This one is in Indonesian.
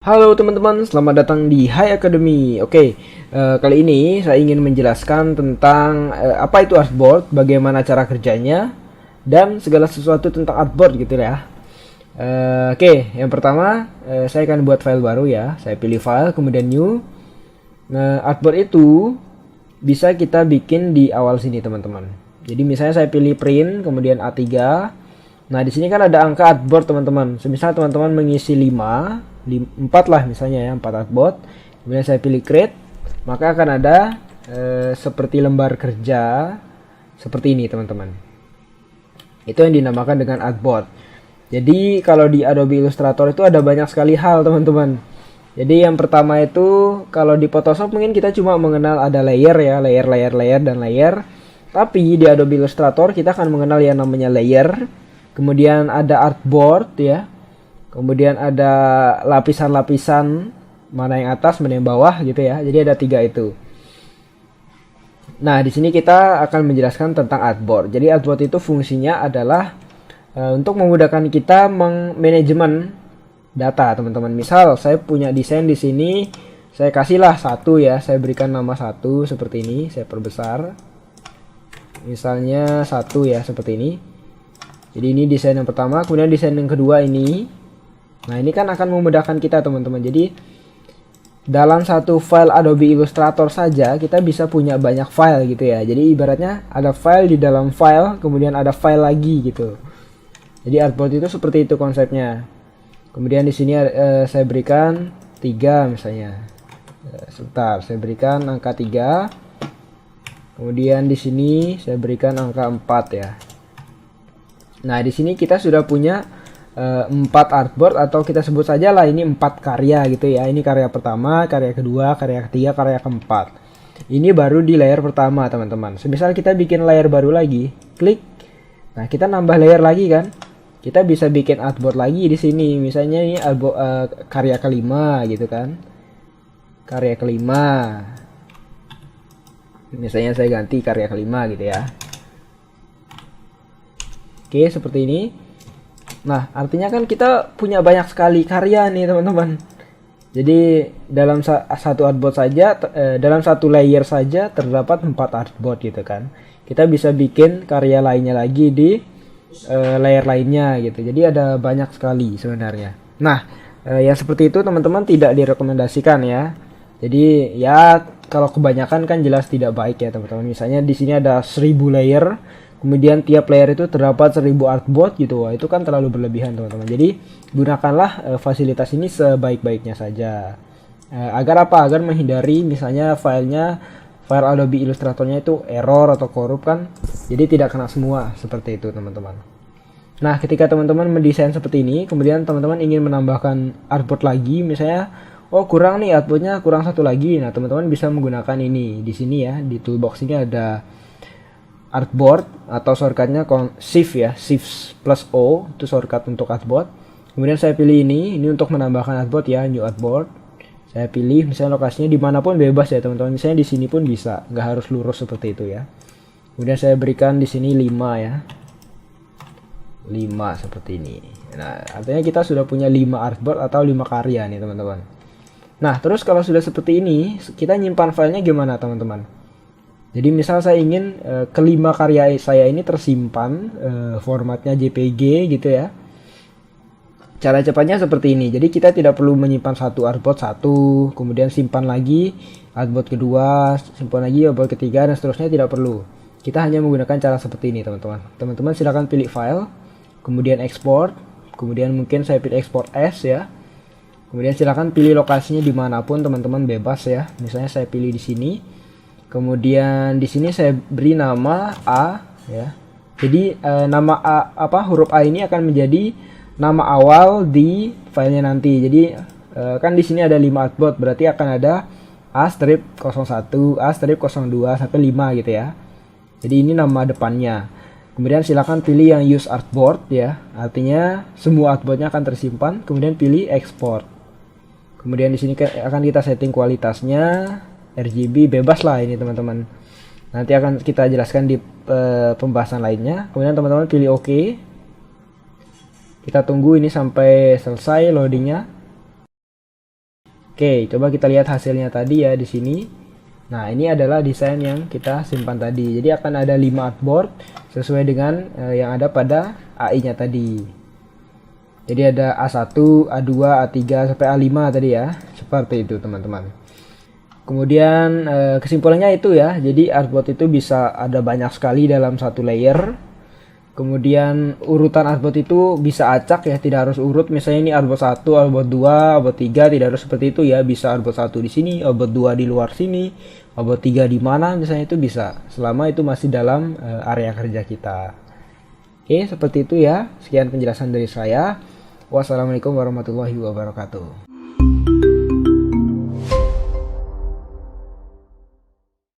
Halo teman-teman, selamat datang di Hai Academy. Oke, kali ini saya ingin menjelaskan tentang apa itu artboard, bagaimana cara kerjanya, dan segala sesuatu tentang artboard gitu ya. Oke, yang pertama saya akan buat file baru ya. Saya pilih file, kemudian new. Nah, artboard itu bisa kita bikin di awal sini teman-teman. Jadi misalnya saya pilih print, kemudian A3. Nah, di sini kan ada angka artboard teman-teman. Semisal teman-teman mengisi 4 lah misalnya ya, 4 artboard. Kemudian saya pilih create, maka akan ada seperti lembar kerja seperti ini teman-teman. Itu yang dinamakan dengan artboard. Jadi kalau di Adobe Illustrator itu ada banyak sekali hal teman-teman. Jadi yang pertama itu kalau di Photoshop mungkin kita cuma mengenal ada layer ya, layer dan layer. Tapi di Adobe Illustrator kita akan mengenal yang namanya layer. Kemudian ada artboard ya. Kemudian ada lapisan-lapisan, mana yang atas, mana yang bawah gitu ya. Jadi ada 3 itu. Nah, di sini kita akan menjelaskan tentang artboard. Jadi artboard itu fungsinya adalah untuk memudahkan kita manajemen data, teman-teman. Misal saya punya desain di sini, saya kasihlah 1 ya, saya berikan nama 1 seperti ini, saya perbesar. Misalnya 1 ya, seperti ini. Jadi ini desain yang pertama, kemudian desain yang kedua ini. Nah, ini kan akan memudahkan kita teman-teman. Jadi dalam satu file Adobe Illustrator saja kita bisa punya banyak file gitu ya. Jadi ibaratnya ada file di dalam file, kemudian ada file lagi gitu. Jadi artboard itu seperti itu konsepnya. Kemudian di sini saya berikan 3 misalnya. Sebentar, saya berikan angka 3. Kemudian di sini saya berikan angka 4 ya. Nah, di sini kita sudah punya 4 artboard, atau kita sebut saja lah ini 4 karya gitu ya. Ini karya pertama, karya kedua, karya ketiga, karya keempat. Ini baru di layer pertama teman-teman. Semisal kita bikin layer baru lagi, klik. Nah, kita nambah layer lagi kan. Kita bisa bikin artboard lagi di sini. Misalnya ini karya kelima gitu kan. Karya kelima. Misalnya saya ganti karya kelima gitu ya. Oke, seperti ini. Nah, artinya kan kita punya banyak sekali karya nih teman-teman. Jadi dalam satu artboard saja, dalam satu layer saja terdapat 4 artboard gitu kan. Kita bisa bikin karya lainnya lagi di layer lainnya gitu. Jadi ada banyak sekali sebenarnya. Nah, yang seperti itu teman-teman tidak direkomendasikan ya. Jadi ya kalau kebanyakan kan jelas tidak baik ya teman-teman. Misalnya di sini ada 1000 layer. Kemudian tiap layer itu terdapat 1000 artboard gitu. Wah, itu kan terlalu berlebihan teman-teman. Jadi gunakanlah fasilitas ini sebaik-baiknya saja. Agar apa? Agar menghindari misalnya file Adobe Illustratornya itu error atau korup kan. Jadi tidak kena semua seperti itu teman-teman. Nah, ketika teman-teman mendesain seperti ini, kemudian teman-teman ingin menambahkan artboard lagi, misalnya oh kurang nih artboardnya, kurang 1 lagi. Nah, teman-teman bisa menggunakan ini di sini ya. Di toolbox ini ada artboard atau shortcutnya shift ya, shift plus O itu shortcut untuk artboard. Kemudian saya pilih ini untuk menambahkan artboard ya, new artboard. Saya pilih misalnya lokasinya dimanapun bebas ya teman-teman. Misalnya di sini pun bisa, nggak harus lurus seperti itu ya. Kemudian saya berikan di sini 5 ya, 5 seperti ini. Nah, artinya kita sudah punya 5 artboard atau 5 karya nih teman-teman. Nah, terus kalau sudah seperti ini, kita nyimpan filenya gimana teman-teman? Jadi misal saya ingin kelima karya saya ini tersimpan formatnya JPG gitu ya. Cara cepatnya seperti ini. Jadi kita tidak perlu menyimpan satu artboard satu, kemudian simpan lagi artboard kedua, simpan lagi artboard ketiga dan seterusnya, tidak perlu. Kita hanya menggunakan cara seperti ini teman-teman. Teman-teman silakan pilih file, kemudian export, kemudian mungkin saya pilih export as ya. Kemudian silakan pilih lokasinya dimanapun teman-teman, bebas ya. Misalnya saya pilih di sini. Kemudian di sini saya beri nama A ya. Jadi nama A, huruf A ini akan menjadi nama awal di filenya nanti. Jadi kan di sini ada 5 artboard, berarti akan ada A-01, A-02 sampai 5 gitu ya. Jadi ini nama depannya. Kemudian silakan pilih yang use artboard ya. Artinya semua artboardnya akan tersimpan. Kemudian pilih export. Kemudian di sini akan kita setting kualitasnya. RGB bebas lah ini teman-teman. Nanti akan kita jelaskan di pembahasan lainnya. Kemudian teman-teman pilih OK. Kita tunggu ini sampai selesai loadingnya. Oke, coba kita lihat hasilnya tadi ya di sini. Nah, ini adalah desain yang kita simpan tadi. Jadi akan ada 5 artboard sesuai dengan yang ada pada AI-nya tadi. Jadi ada A1, A2, A3 sampai A5 tadi ya. Seperti itu, teman-teman. Kemudian kesimpulannya itu ya. Jadi artboard itu bisa ada banyak sekali dalam satu layer. Kemudian urutan artboard itu bisa acak ya, tidak harus urut. Misalnya ini artboard 1, artboard 2, artboard 3, tidak harus seperti itu ya. Bisa artboard 1 di sini, artboard 2 di luar sini, artboard 3 di mana misalnya, itu bisa. Selama itu masih dalam area kerja kita. Oke, seperti itu ya. Sekian penjelasan dari saya. Wassalamualaikum warahmatullahi wabarakatuh.